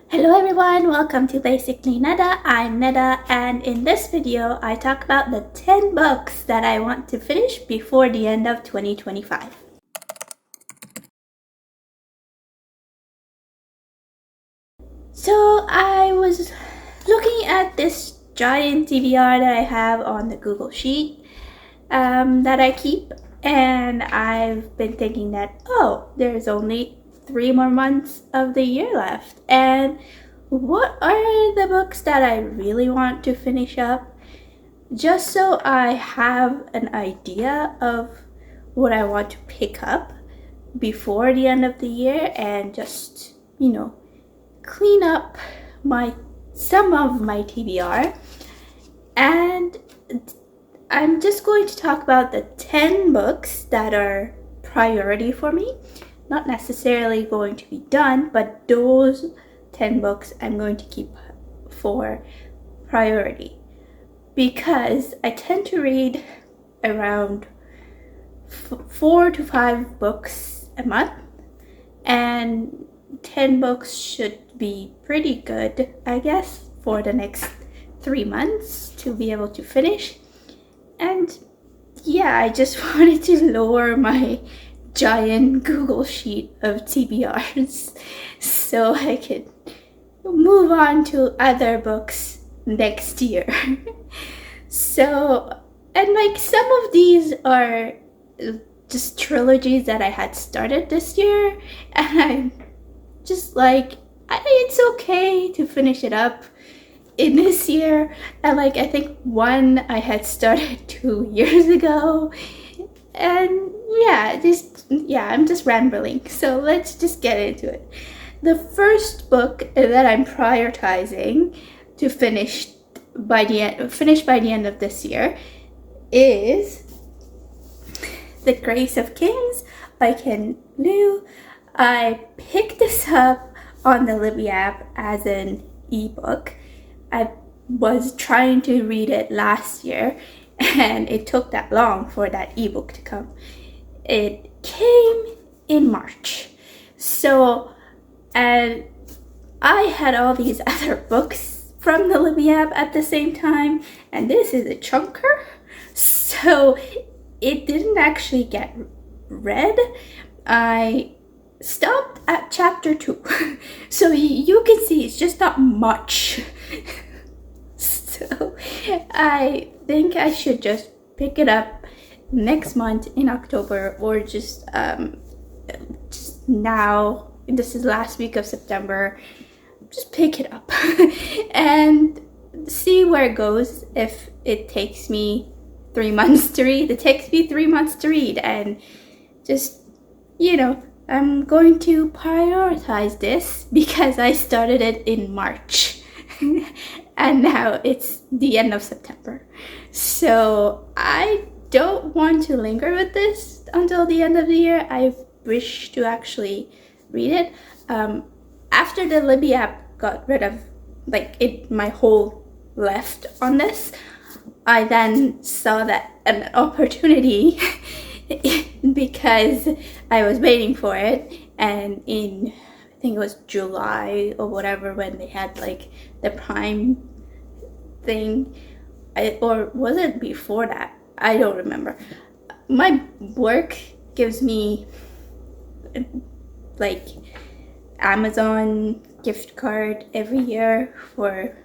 Hello everyone, welcome to Basically Neda. I'm Neda, and in this video I talk about the 10 books that I want to finish before the end of 2025. So I was looking at this giant TBR that I have on the Google Sheet that I keep, and I've been thinking that, there's only 3 more months of the year left, and what are the books that I really want to finish up, just so I have an idea of what I want to pick up before the end of the year, and just, clean up some of my TBR. And I'm just going to talk about the 10 books that are priority for me. Not necessarily going to be done, but those 10 books I'm going to keep for priority, because I tend to read around 4 to 5 books a month, and 10 books should be pretty good, I guess, for the next 3 months to be able to finish. And yeah, I just wanted to lower my giant Google sheet of TBRs so I could move on to other books next year. So, and some of these are just trilogies that I had started this year, and I'm just it's okay to finish it up in this year. And I think one I had started 2 years ago, and I'm just rambling, so let's just get into it. The first book that I'm prioritizing to finish by the end of this year is The Grace of Kings by Ken Liu. I picked this up on the Libby app as an ebook. I was trying to read it last year, and it took that long for that ebook to come. It came in March. So, and I had all these other books from the Libby app at the same time, and this is a chunker, so it didn't actually get read. I stopped at chapter 2, so you can see it's just not much. So I think I should just pick it up next month in October, or just now. This is last week of September. Just pick it up and see where it goes. If it takes me 3 months to read, it takes me 3 months to read, and just, I'm going to prioritize this because I started it in March and now it's the end of September. So I don't want to linger with this until the end of the year. I wish to actually read it. After the Libby app got rid of my whole left on this, I then saw that an opportunity because I was waiting for it, and I think it was July or whatever, when they had the Prime thing, or was it before that? I don't remember. My work gives me Amazon gift card every year for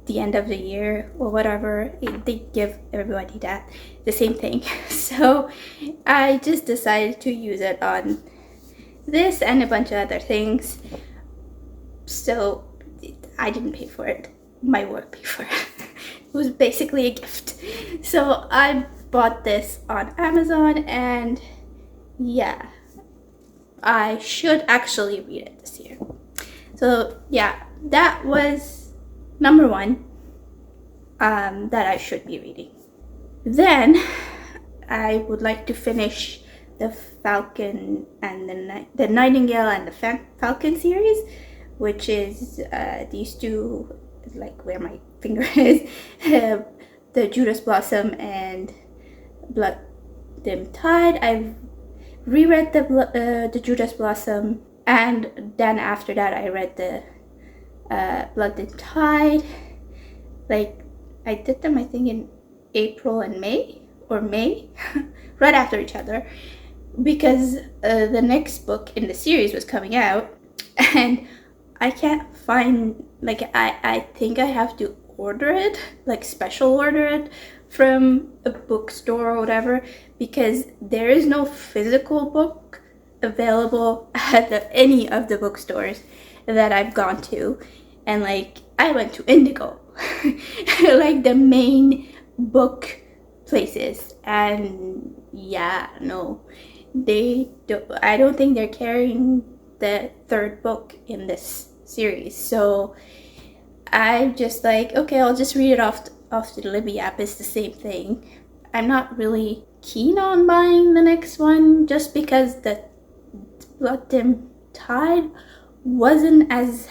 the end of the year or whatever. They give everybody that, the same thing. So I just decided to use it on this and a bunch of other things. So I didn't pay for it. My work paid for it. It was basically a gift. So I bought this on Amazon, and yeah, I should actually read it this year. So yeah, that was number 1 that I should be reading. Then I would like to finish the Falcon and the Nightingale and the Falcon series, which is these two, where my finger is, the Judas Blossom and Blood Dim Tide. I've reread the Judas Blossom, and then after that I read the Blood and Tide. Like, I did them, I think, in April and May, or May, right after each other, because the next book in the series was coming out, and I can't find, like, I think I have to order it, like special order it from a bookstore or whatever, because there is no physical book available at any of the bookstores that I've gone to. And like, I went to Indigo, like the main book places, and yeah, no, I don't think they're carrying the third book in this series. So I'm just like, okay, I'll just read it off the Libby app. It's the same thing. I'm not really keen on buying the next one, just because the Blood and Tide wasn't as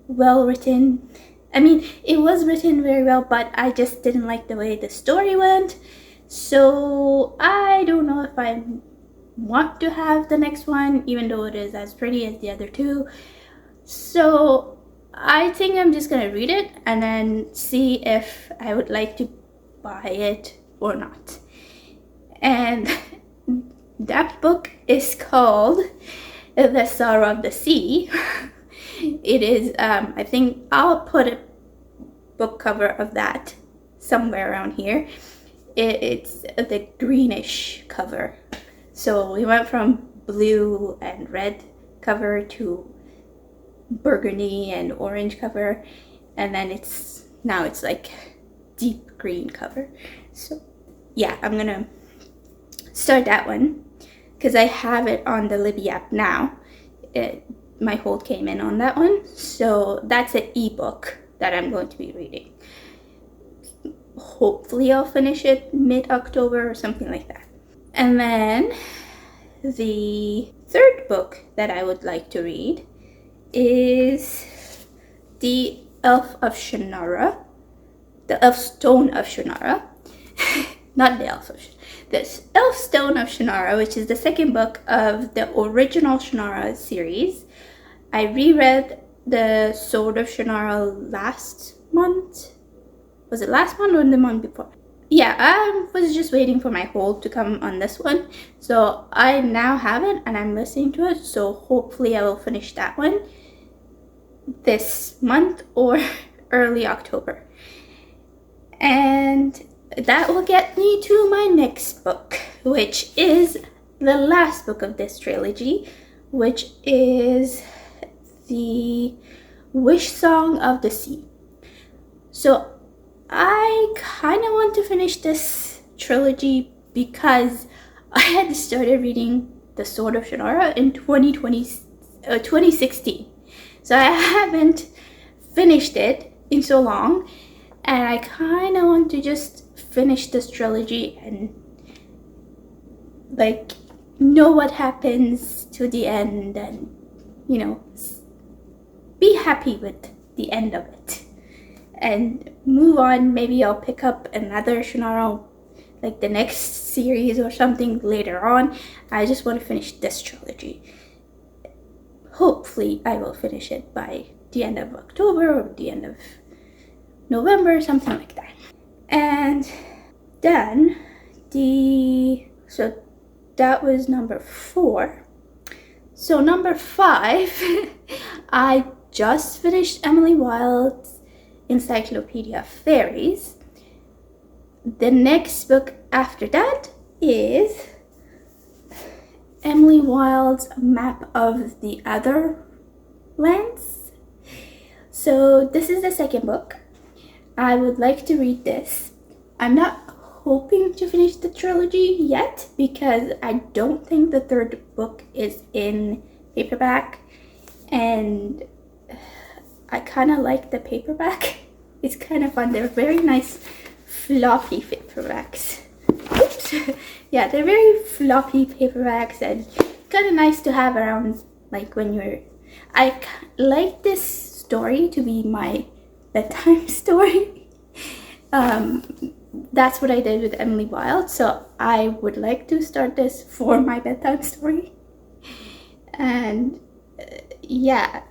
well written. I mean, it was written very well, but I just didn't like the way the story went. So I don't know if I want to have the next one, even though it is as pretty as the other two. So I think I'm just gonna read it and then see if I would like to buy it or not. And that book is called The Sorrow of the Sea. It is, I think I'll put a book cover of that somewhere around here. It's the greenish cover. So we went from blue and red cover to burgundy and orange cover, and then now it's like deep green cover. So yeah, I'm gonna start that one because I have it on the Libby app now. My hold came in on that one, so that's an ebook that I'm going to be reading. Hopefully I'll finish it mid-October or something like that. And then the third book that I would like to read is The Elf of Shannara, The Elf Stone of Shannara, not the Elf of the Elf Stone of Shannara, which is the second book of the original Shannara series. I reread the Sword of Shannara last month. Was it last month or the month before? Yeah, I was just waiting for my hold to come on this one. So I now have it and I'm listening to it. So hopefully I will finish that one this month or early October. And that will get me to my next book, which is the last book of this trilogy, which is the Wish Song of the Sea. So I kind of want to finish this trilogy because I had started reading The Sword of Shannara in 2016. So I haven't finished it in so long, and I kind of want to just finish this trilogy and like know what happens to the end and, you know, be happy with the end of it and move on. Maybe I'll pick up another Shannara, like the next series or something later on. I just want to finish this trilogy. Hopefully I will finish it by the end of October or the end of November, something like that. And then so that was number 4. So number 5, I just finished Emily Wilde's Encyclopedia of Fairies. The next book after that is Emily Wilde's Map of the Other Lands. So this is the second book. I would like to read this. I'm not hoping to finish the trilogy yet because I don't think the third book is in paperback, and I kind of like the paperback. It's kind of fun. They're very nice floppy paperbacks. Oops. Yeah, they're very floppy paperbacks and kind of nice to have around, like when you're... I like this story to be my bedtime story. That's what I did with Emily Wilde, so I would like to start this for my bedtime story. And yeah,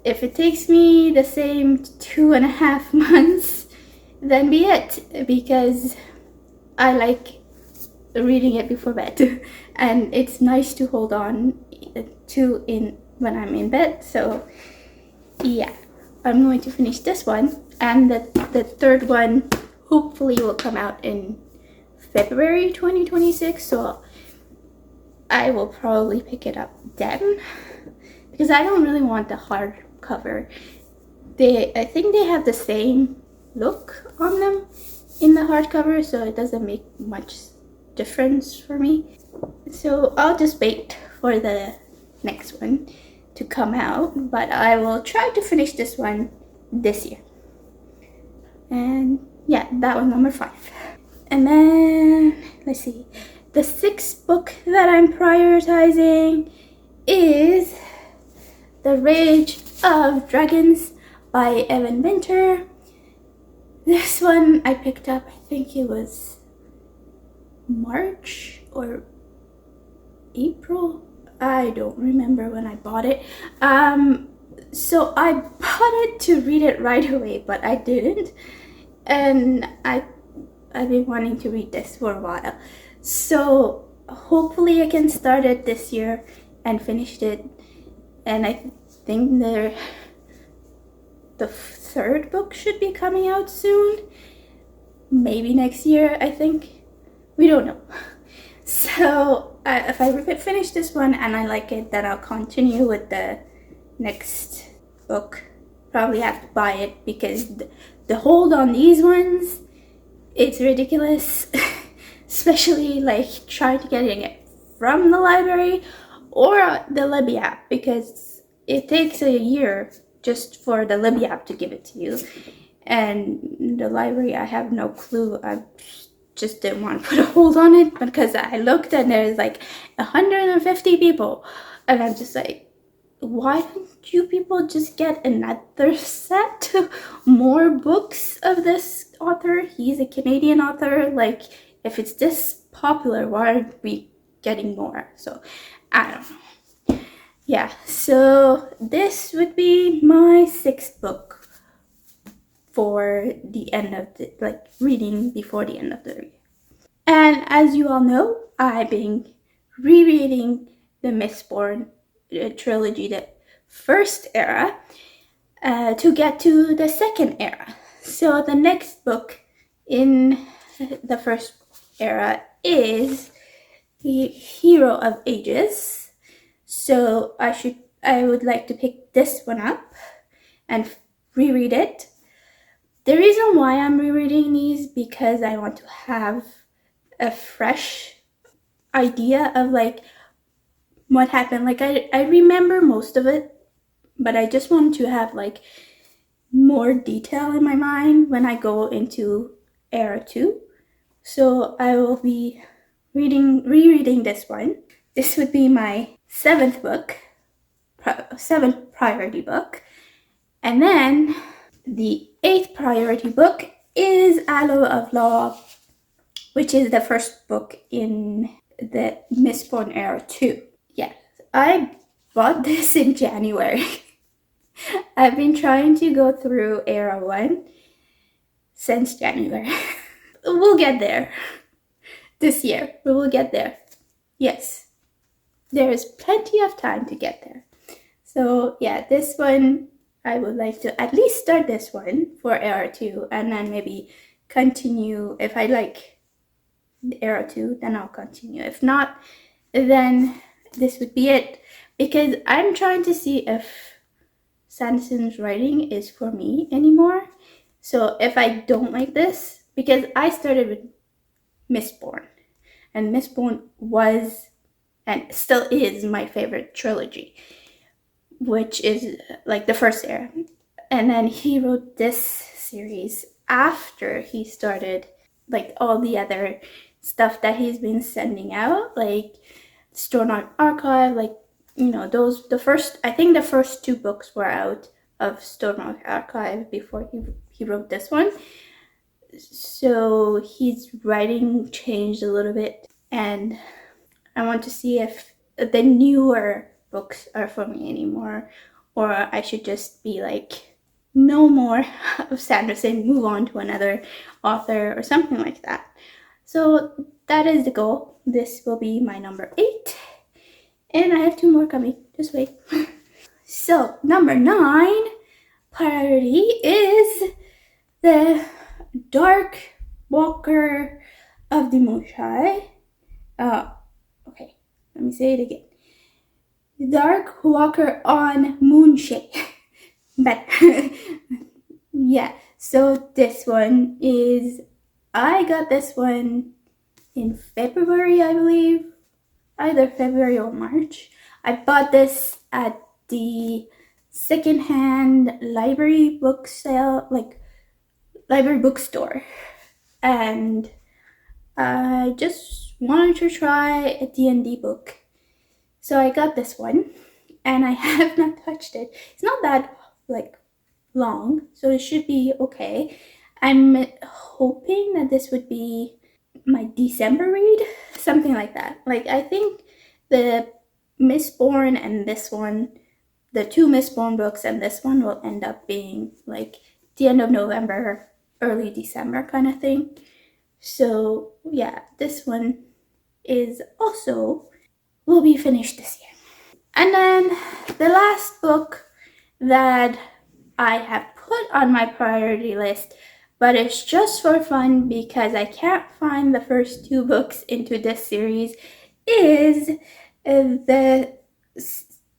if it takes me the same 2.5 months, then be it, because I like reading it before bed, and it's nice to hold on to in when I'm in bed. So yeah, I'm going to finish this one, and the third one hopefully will come out in February 2026. So I will probably pick it up then, because I don't really want the hardcover. I think they have the same look on them in the hardcover, so it doesn't make much difference for me. So I'll just wait for the next one to come out, but I will try to finish this one this year. And yeah, that was number 5. And then let's see, the 6th book that I'm prioritizing is The Rage of Dragons by Evan Winter. This one I picked up, I think it was March or April. I don't remember when I bought it. So I bought it to read it right away, but I didn't. And I've been wanting to read this for a while. So hopefully I can start it this year and finish it. And I think the 3rd book should be coming out soon. Maybe next year, I think. We don't know. So if I finish this one and I like it, then I'll continue with the next book. Probably have to buy it, because the hold on these ones, it's ridiculous. Especially like trying to get it from the library or the Libby app, because it takes a year just for the Libby app to give it to you. And the library, I have no clue. I just didn't want to put a hold on it, because I looked and there's like 150 people, and I'm just like, why don't you people just get another set more books of this author? He's a Canadian author. Like, if it's this popular, why aren't we getting more? So I don't know. Yeah, so this would be my 6th book for the end of the, like, reading before the end of the year. And as you all know, I've been rereading the Mistborn trilogy, the first era, to get to the second era. So the next book in the first era is The Hero of Ages. So I would like to pick this one up and reread it. The reason why I'm rereading these, because I want to have a fresh idea of like what happened. Like I remember most of it, but I just want to have like more detail in my mind when I go into era 2. So I will be rereading this one. This would be my 7th book, 7th priority book. And then the 8th priority book is Aloe of Law, which is the first book in the Mistborn era 2. Yeah, I bought this in January. I've been trying to go through era 1 since January. We'll get there. This year, we will get there. Yes, there is plenty of time to get there. So yeah, this one, I would like to at least start this one for era 2, and then maybe continue. If I like era 2, then I'll continue. If not, then this would be it, because I'm trying to see if Sanderson's writing is for me anymore. So if I don't like this, because I started with Mistborn, and Mistborn was and still is my favorite trilogy, which is like the first era. And then he wrote this series after he started like all the other stuff that he's been sending out, like Stormlight Archive, like, you know, those, I think the first 2 books were out of Stormlight Archive before he wrote this one. So his writing changed a little bit, and I want to see if the newer books are for me anymore, or I should just be like, no more of Sanderson, move on to another author or something like that. So that is the goal. This will be my number 8. And I have 2 more coming. Just wait. So, number 9 priority is the Dark Walker of the Moonshine. Okay, let me say it again. Dark Walker on Moonshade. But yeah, so this one is, I got this one in February, I believe, either February or March. I bought this at the secondhand library book sale, like library bookstore, and I just wanted to try a D&D book. So I got this one, and I have not touched it. It's not that like long, so it should be okay. I'm hoping that this would be my December read, something like that. Like, I think the Mistborn and this one, the 2 Mistborn books and this one will end up being like the end of November, early December kind of thing. So yeah, this one is also will be finished this year. And then the last book that I have put on my priority list, but it's just for fun because I can't find the first 2 books into this series, is the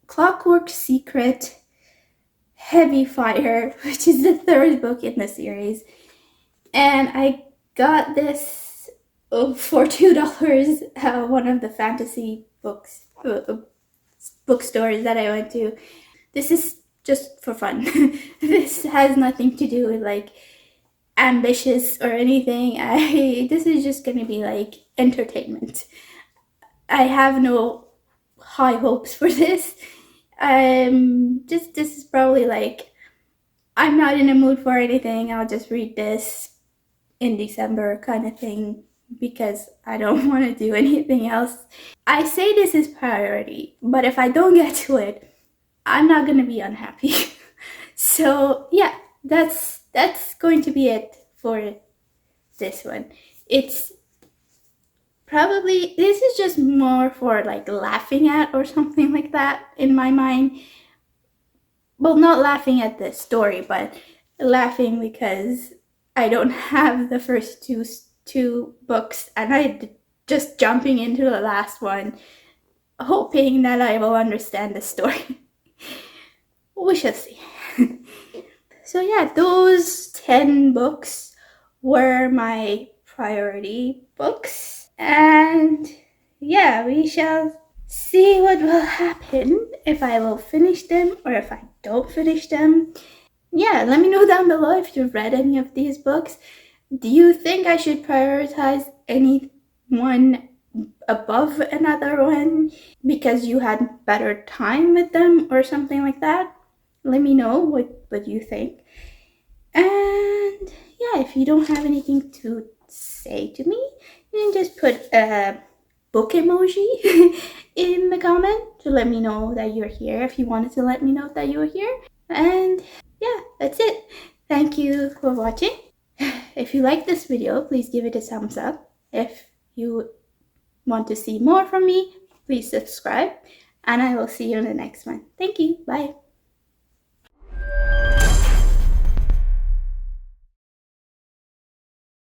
Clockwork Secret Heavy Fire, which is the 3rd book in the series. And I got this for $2 at one of the fantasy bookstores that I went to. This is just for fun. This has nothing to do with like ambitious or anything. This is just gonna be like entertainment. I have no high hopes for this. This is probably like, I'm not in a mood for anything, I'll just read this in December kind of thing because I don't want to do anything else. I say this is priority, but if I don't get to it, I'm not gonna be unhappy. So yeah, that's going to be it for this one. It's probably, this is just more for like laughing at or something like that in my mind. Well, not laughing at the story, but laughing because I don't have the first two books and I just jumping into the last one, hoping that I will understand the story. We shall see. So yeah, those 10 books were my priority books. And yeah, we shall see what will happen if I will finish them or if I don't finish them. Yeah, let me know down below if you've read any of these books. Do you think I should prioritize any one above another one because you had better time with them or something like that? Let me know what you think. And yeah, if you don't have anything to say to me, you can just put a book emoji in the comment to let me know that you're here if you wanted to let me know that you were here. And yeah, that's it. Thank you for watching. If you like this video, please give it a thumbs up. If you want to see more from me, please subscribe. And I will see you in the next one. Thank you. Bye.